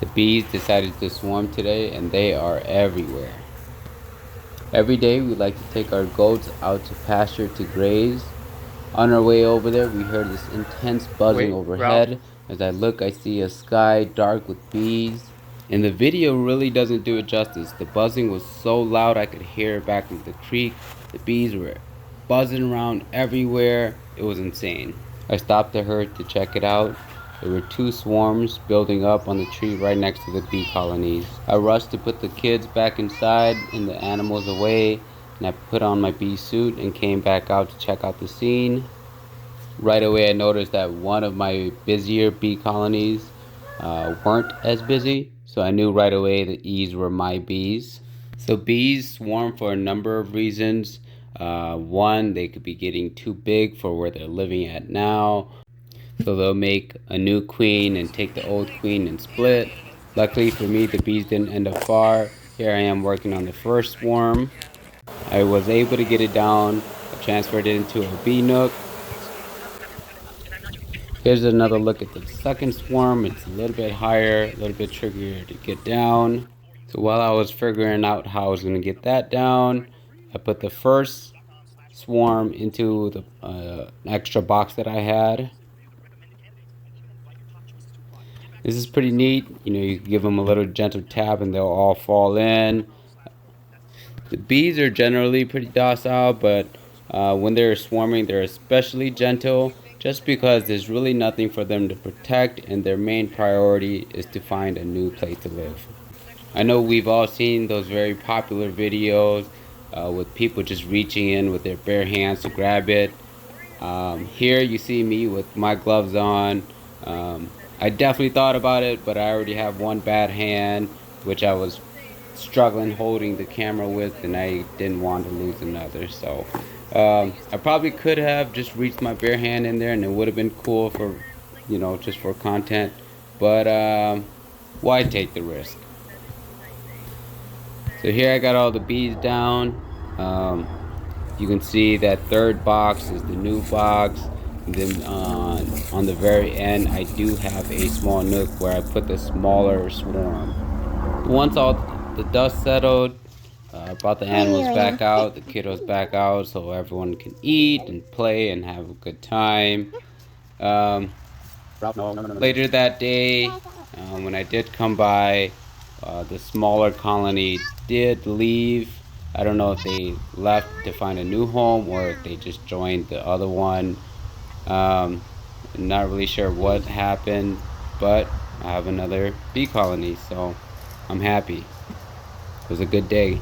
The bees decided to swarm today and they are everywhere. Every day we like to take our goats out to pasture to graze. On our way over there we heard this intense buzzing Wait, Ralph. overhead. As I look I see a sky dark with bees. And the video really doesn't do it justice. The buzzing was so loud I could hear it back from the creek. The bees were buzzing around everywhere. It was insane. I stopped the herd to check it out. There were two swarms building up on the tree right next to the bee colonies. I rushed to put the kids back inside and the animals away, and I put on my bee suit and came back out to check out the scene. Right away I noticed that one of my busier bee colonies weren't as busy, so I knew right away that these were my bees. So bees swarm for a number of reasons. One, they could be getting too big for where they're living at now, so they'll make a new queen and take the old queen and split. Luckily for me, the bees didn't end up far. Here I am working on the first swarm. I was able to get it down. I transferred it into a bee nook. Here's another look at the second swarm. It's a little bit higher, a little bit trickier to get down. So while I was figuring out how I was going to get that down, I put the first swarm into the extra box that I had. This is pretty neat. You can give them a little gentle tap and they'll all fall in. The bees are generally pretty docile, but when they're swarming, they're especially gentle, just because there's really nothing for them to protect and their main priority is to find a new place to live. I know we've all seen those very popular videos with people just reaching in with their bare hands to grab it. Here you see me with my gloves on. I definitely thought about it, but I already have one bad hand, which I was struggling holding the camera with, and I didn't want to lose another. So I probably could have just reached my bare hand in there and it would have been cool for just for content, but why take the risk? So here I got all the bees down. You can see that third box is the new box, and then on the very end I do have a small nook where I put the smaller swarm. Once all the dust settled, brought the animals back out, the kiddos back out, so everyone can eat and play and have a good time. Later that day, when I did come by, the smaller colony did leave. I don't know if they left to find a new home or if they just joined the other one. I'm not really sure what happened, but I have another bee colony, so I'm happy. It was a good day.